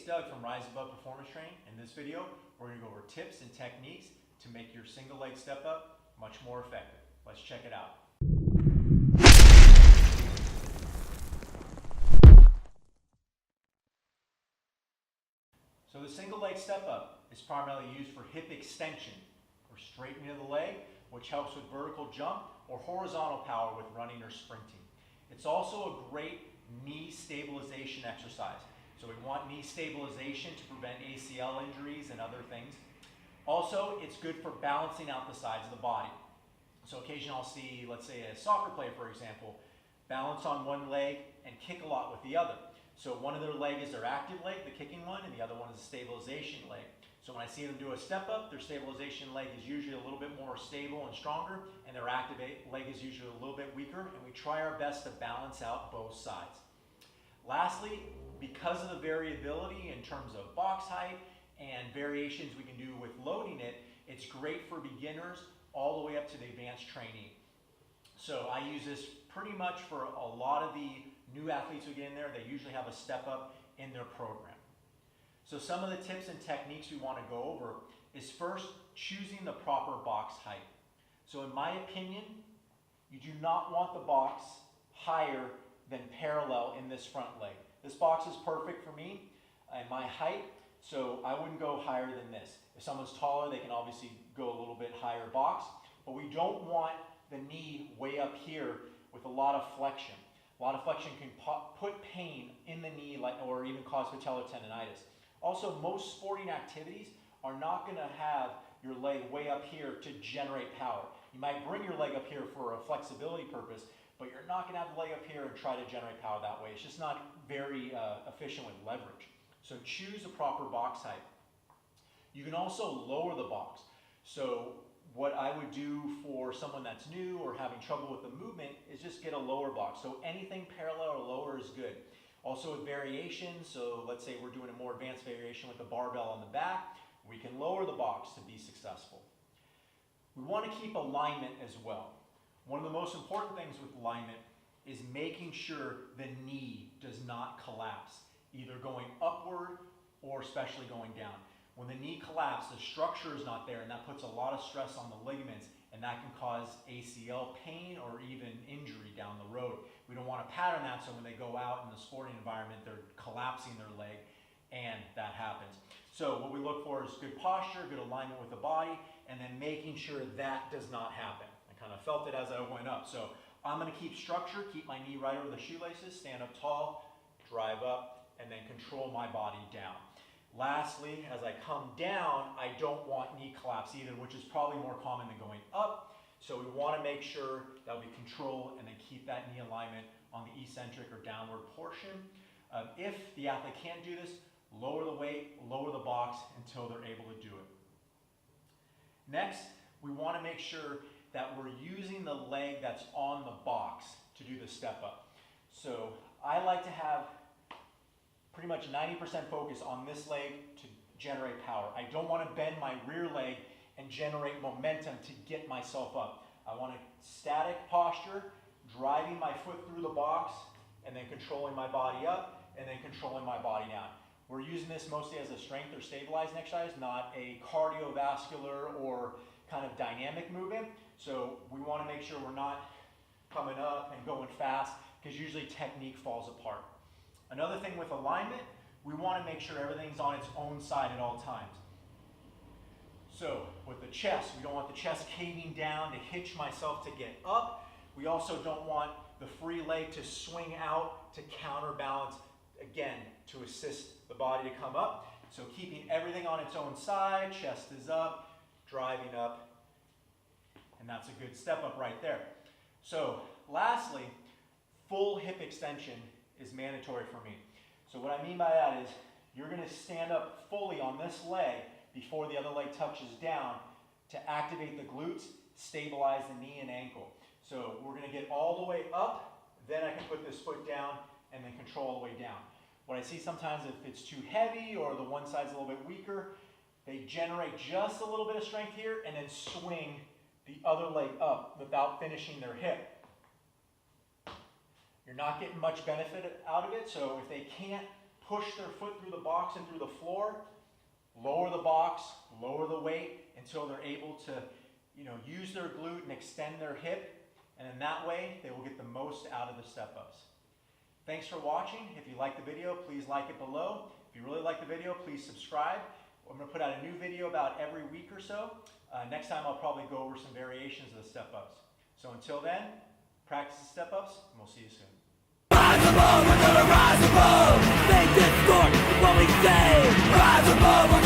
it's Doug from Rise Above Performance Training. In this video, we're going to go over tips and techniques to make your single leg step up much more effective. Let's check it out. So the single leg step up is primarily used for hip extension or straightening of the leg, which helps with vertical jump or horizontal power with running or sprinting. It's also a great knee stabilization exercise. So we want knee stabilization to prevent ACL injuries and other things. Also, it's good for balancing out the sides of the body. So occasionally I'll see, let's say a soccer player, for example, balance on one leg and kick a lot with the other. So one of their leg is their active leg, the kicking one, and the other one is the stabilization leg. So when I see them do a step up, their stabilization leg is usually a little bit more stable and stronger, and their active leg is usually a little bit weaker, and we try our best to balance out both sides. Lastly, because of the variability in terms of box height and variations we can do with loading it, it's great for beginners all the way up to the advanced trainee. So I use this pretty much for a lot of the new athletes who get in there. They usually have a step up in their program. So some of the tips and techniques we want to go over is first choosing the proper box height. So in my opinion, you do not want the box higher than parallel in this front leg. This box is perfect for me and my height, so I wouldn't go higher than this. If someone's taller, they can obviously go a little bit higher box, but we don't want the knee way up here with a lot of flexion. A lot of flexion can put pain in the knee or even cause patellar tendonitis. Also, most sporting activities are not going to have your leg way up here to generate power. You might bring your leg up here for a flexibility purpose, but you're not going to have the leg up here and try to generate power that way. It's just not very efficient with leverage. So choose the proper box height. You can also lower the box. So what I would do for someone that's new or having trouble with the movement is just get a lower box. So anything parallel or lower is good. Also with variations, so let's say we're doing a more advanced variation with the barbell on the back, we can lower the box to be successful. We want to keep alignment as well. One of the most important things with alignment is making sure the knee does not collapse, either going upward or especially going down. When the knee collapses, the structure is not there, and that puts a lot of stress on the ligaments, and that can cause ACL pain or even injury down the road. We don't want to pattern that, so when they go out in the sporting environment, they're collapsing their leg, and that happens. So what we look for is good posture, good alignment with the body, and then making sure that does not happen. I kind of felt it as I went up. So I'm going to keep structure, keep my knee right over the shoelaces, stand up tall, drive up, and then control my body down. Lastly, as I come down, I don't want knee collapse either, which is probably more common than going up. So we want to make sure that we control and then keep that knee alignment on the eccentric or downward portion. If the athlete can't do this, lower the weight, lower the box until they're able to do it. Next, we want to make sure that we're using the leg that's on the box to do the step up. So I like to have pretty much 90% focus on this leg to generate power. I don't want to bend my rear leg and generate momentum to get myself up. I want a static posture, driving my foot through the box, and then controlling my body up, and then controlling my body down. We're using this mostly as a strength or stabilizing exercise, not a cardiovascular or kind of dynamic movement. So we want to make sure we're not coming up and going fast, because usually technique falls apart. Another thing with alignment, we want to make sure everything's on its own side at all times. So with the chest, we don't want the chest caving down to hitch myself to get up. We also don't want the free leg to swing out to counterbalance, again, to assist the body to come up. So keeping everything on its own side, chest is up, driving up, and that's a good step up right there. So lastly, full hip extension is mandatory for me. So what I mean by that is you're going to stand up fully on this leg before the other leg touches down to activate the glutes, stabilize the knee and ankle. So we're going to get all the way up, then I can put this foot down and then control all the way down. What I see sometimes, if it's too heavy or the one side's a little bit weaker, they generate just a little bit of strength here and then swing the other leg up without finishing their hip. You're not getting much benefit out of it, so if they can't push their foot through the box and through the floor, lower the box, lower the weight until they're able to, use their glute and extend their hip. And in that way, they will get the most out of the step-ups. Thanks for watching. If you like the video, please like it below. If you really like the video, please subscribe. I'm going to put out a new video about every week or so. Next time I'll probably go over some variations of the step-ups. So until then, practice the step-ups, and we'll see you soon. Rise above, we're gonna rise above. Make this sport what we say. Rise above,